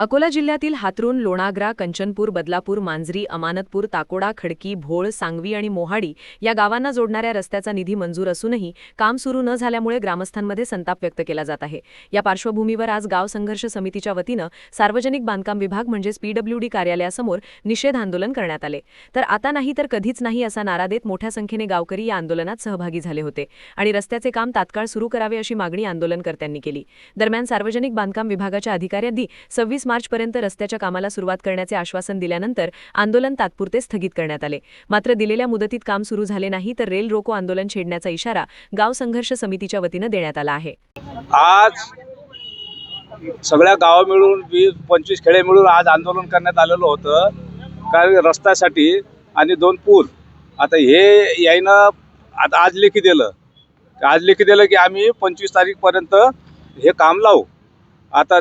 अकोला जिल्ह्यातील हातरुण, लोणाग्रा, कंचनपूर, बदलापूर, मांजरी, अमानतपूर, ताकोडा, खडकी, भोळ, सांगवी आणि मोहाडी या गावांना जोडणाऱ्या रस्त्याचा निधी मंजूर असूनही काम सुरू न झाल्यामुळे ग्रामस्थांमध्ये संताप व्यक्त केला जात आहे। या पार्श्वभूमीवर आज गाव संघर्ष समितीच्या वतीनं सार्वजनिक बांधकाम विभाग म्हणजेच PWD कार्यालयासमोर निषेध आंदोलन करण्यात आले। तर आता नाही तर कधीच नाही असा नारा देत मोठ्या संख्येने गावकरी या आंदोलनात सहभागी झाले होते आणि रस्त्याचे काम तात्काळ सुरू करावे अशी मागणी आंदोलनकर्त्यांनी केली। दरम्यान सार्वजनिक बांधकाम विभागाच्या अधिकाऱ्यांनी 26 मार्चपर्यंत रस्त्याच्या कामाला सुरुवात करण्याचे आश्वासन दिल्यानंतर आंदोलन तात्पुरते स्थगित करण्यात आले। मात्र दिलेल्या मुदतीत काम सुरू झाले नाही तर रेल रोको आंदोलन छेडण्याचा इशारा गाव संघर्ष समितीच्या वतीनं देण्यात आला आहे। आज सगळ्या गाव मिळून 20-25 खेडे मिळून आज आंदोलन करण्यात आलेलं होतं कारण रस्त्यासाठी आणि 2 पूल। आता हे यायनं आता आज लेखी दिलं की आम्ही 25 तारीखपर्यंत हे काम लावू। आता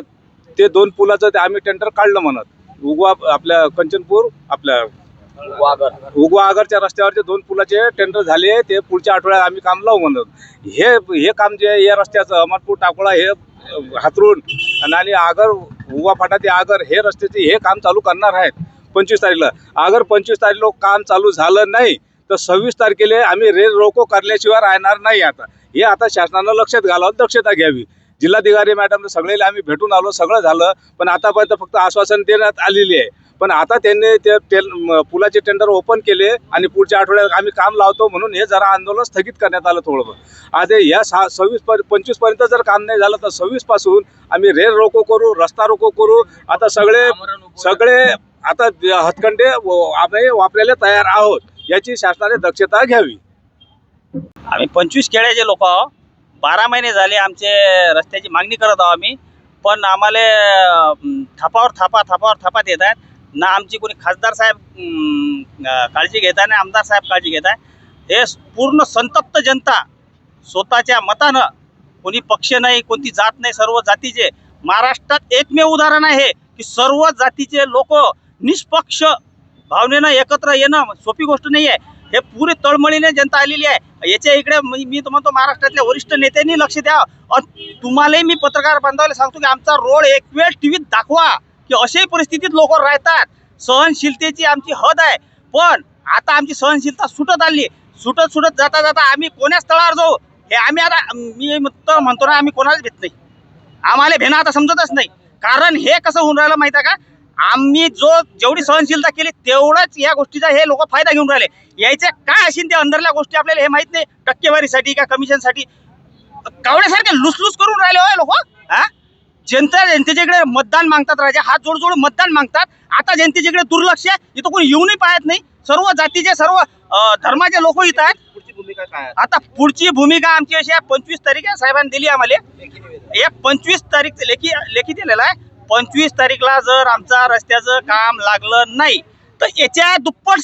ते 2 पुलाचं ते आम्ही टेंडर काढलं म्हणत उगवा आपल्या कंचनपूर आपल्या उगवा आगरच्या रस्त्यावरचे 2 पुलाचे टेंडर झाले, ते पुढच्या आठवड्यात आम्ही काम लावू म्हणत। हे काम जे या रस्त्याचं अहमदपूर टाकोळा हे हातरुण आणि आगर उगवा फाटा ते आगर हे रस्त्याचे हे काम चालू करणार आहेत 25 तारीखला। अगर 25 तारीखला काम चालू झालं नाही तर 26 तारखेला आम्ही रेल रोको करल्याशिवाय राहणार नाही। आता शासनानं लक्षात घालावं, दक्षता घ्यावी। जिल्हाधिकारी मॅडम सगळेला आम्ही भेटून आलो, सगळं झालं, पण आतापर्यंत फक्त आश्वासन देण्यात आलेली आहे। पण आता त्यांनी ते पुलाचे टेंडर ओपन केले आणि पुढच्या आठवड्यात आम्ही काम लावतो म्हणून हे जरा आंदोलन स्थगित करण्यात आलं थोडं। आज या 25 पर्यंत जर काम नाही झालं तर 26 पासून आम्ही रेल रोको करू, रस्ता रोको करू। आता सगळे आता हतकंडे आम्ही वापरायला तयार आहोत, याची शासनाने दक्षता घ्यावी। आम्ही 25 खेड्याचे लोक आहोत। 12 महिने झाले आमचे रस्त्याची मागणी करत आहोत आम्ही, पण आम्हाला थापावर थापा देत आहेत ना। आमची कोणी खासदार साहेब काळजी घेत आहे ना आमदार साहेब काळजी घेत आहे। हे पूर्ण संतप्त जनता स्वतःच्या मतानं, कोणी पक्ष नाही, कोणती जात नाही, सर्व जातीचे महाराष्ट्रात एकमेव उदाहरण आहे की सर्व जातीचे लोक निष्पक्ष भावनेनं एकत्र येणं सोपी गोष्ट नाही आहे। हे पुरे तळमळीने जनता आलेली आहे। याच्या इकडे मी म्हणतो महाराष्ट्रातल्या वरिष्ठ नेत्यांनी लक्ष द्यावं। तुम्हालाही मी पत्रकार बांधवाला सांगतो की आमचा रोड एक वेळ टीव्हीत दाखवा की अशाही परिस्थितीत लोक राहतात। सहनशीलतेची आमची हद आहे, पण आता आमची सहनशीलता सुटत आली। सुटत जाता आम्ही कोण्या स्थळावर जाऊ हे आम्ही आता मी म्हणतो ना, आम्ही कोणालाच भेट नाही। आम्हाला भेणं आता समजतच नाही, कारण हे कसं होऊन राहिलं माहिती आहे का? आम्ही जेवढी सहनशीलता केली तेवढाच या गोष्टीचा हे लोक फायदा घेऊन राहिले। यायचे काय असेल ते अंदरल्या गोष्टी आपल्याला हे माहित नाही, टक्केवारीसाठी का कमिशनसाठी कावड्यासारखे लुसलुस करून राहिले हो लोक। जनतेच्या इकडे मतदान मागतात, राजा हात जोड मतदान मागतात। आता जनतेच्या इकडे दुर्लक्ष आहे, इथं कोणी येऊनही पाहत नाही। सर्व जातीचे सर्व धर्माचे लोक इथं आहेत। पुढची भूमिका काय? आता पुढची भूमिका आमची अशी आहे, 25 तारीख साहेबांनी दिली आम्हाला, 25 तारीख लेखी दिलेला आहे। 25 तारीखला जर आमचा रस्त्याचं काम लागलं नाही तर याच्या दुप्पट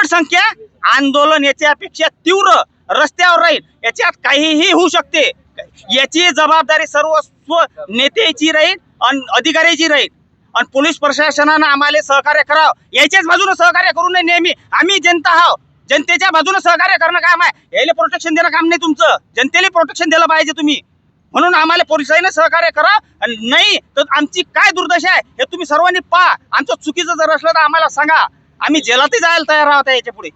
संख्या आंदोलन याच्यापेक्षा तीव्र रस्त्यावर राहील। याच्यात काहीही होऊ शकते। याची जबाबदारी सर्व नेत्याची राहील आणि अधिकाऱ्याची राहील, आणि पोलीस प्रशासनानं आम्हाला सहकार्य करावं। याच्याच बाजूने सहकार्य करू नये नेहमी। आम्ही जनता आहोत, जनतेच्या बाजूने सहकार्य करणं काम आहे। याला प्रोटेक्शन देणं काम नाही तुमचं, जनतेला प्रोटेक्शन दिलं पाहिजे तुम्ही। म्हणून आम्हाला पोलिसांनी सहकार्य करा, आणि नाही तर आमची काय दुर्दशा आहे हे तुम्ही सर्वांनी पहा। आमचं चुकीचं जर असलं तर आम्हाला सांगा, आम्ही जेलातही जायला तयार आहोत याच्या पुढे।